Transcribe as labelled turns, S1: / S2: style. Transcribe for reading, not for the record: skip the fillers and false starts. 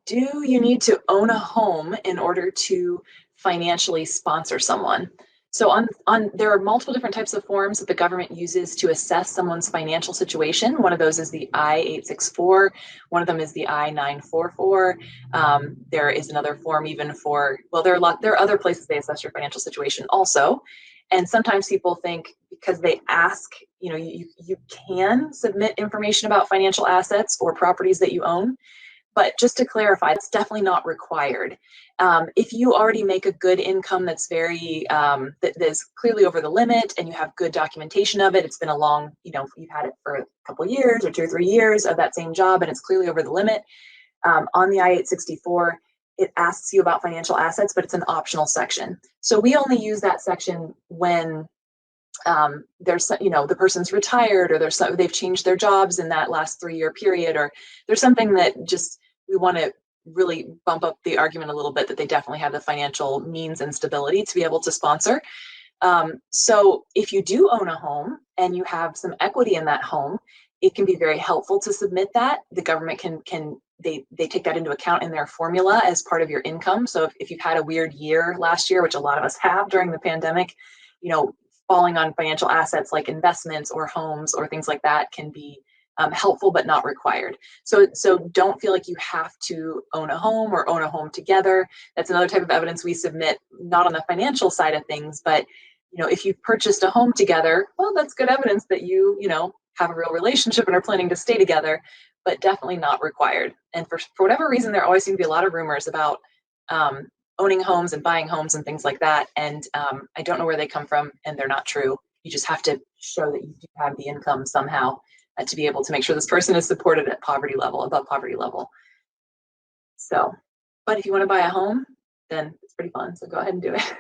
S1: Do you need to own a home in order to financially sponsor someone? So there are multiple different types of forms that the government uses to assess someone's financial situation. One of those is the I864. One of them is the I944. There is another form even for, well, there are other places they assess your financial situation also. And sometimes people think because they ask, you can submit information about financial assets or properties that you own. But just to clarify, it's definitely not required. If you already make a good income that's that is clearly over the limit and you have good documentation of it, it's been a long, you've had it for a couple of years or 2 or 3 years of that same job and it's clearly over the limit. On the I-864, it asks you about financial assets, but it's an optional section. So we only use that section when there's, the person's retired or they've changed their jobs in that last 3-year period, or there's something that just we want to really bump up the argument a little bit that they definitely have the financial means and stability to be able to sponsor. So if you do own a home and you have some equity in that home, it can be very helpful to submit that. The government they take that into account in their formula as part of your income. So if you've had a weird year last year, which a lot of us have during the pandemic, falling on financial assets like investments or homes or things like that can be helpful but not required. So don't feel like you have to own a home or own a home together. That's another type of evidence we submit, not on the financial side of things, but if you've purchased a home together, well, that's good evidence that you have a real relationship and are planning to stay together, but definitely not required. And for whatever reason, there always seem to be a lot of rumors about owning homes and buying homes and things like that. And I don't know where they come from, and they're not true. You just have to show that you do have the income somehow to be able to make sure this person is supported at poverty level, above poverty level. So, but if you want to buy a home, then it's pretty fun. So go ahead and do it.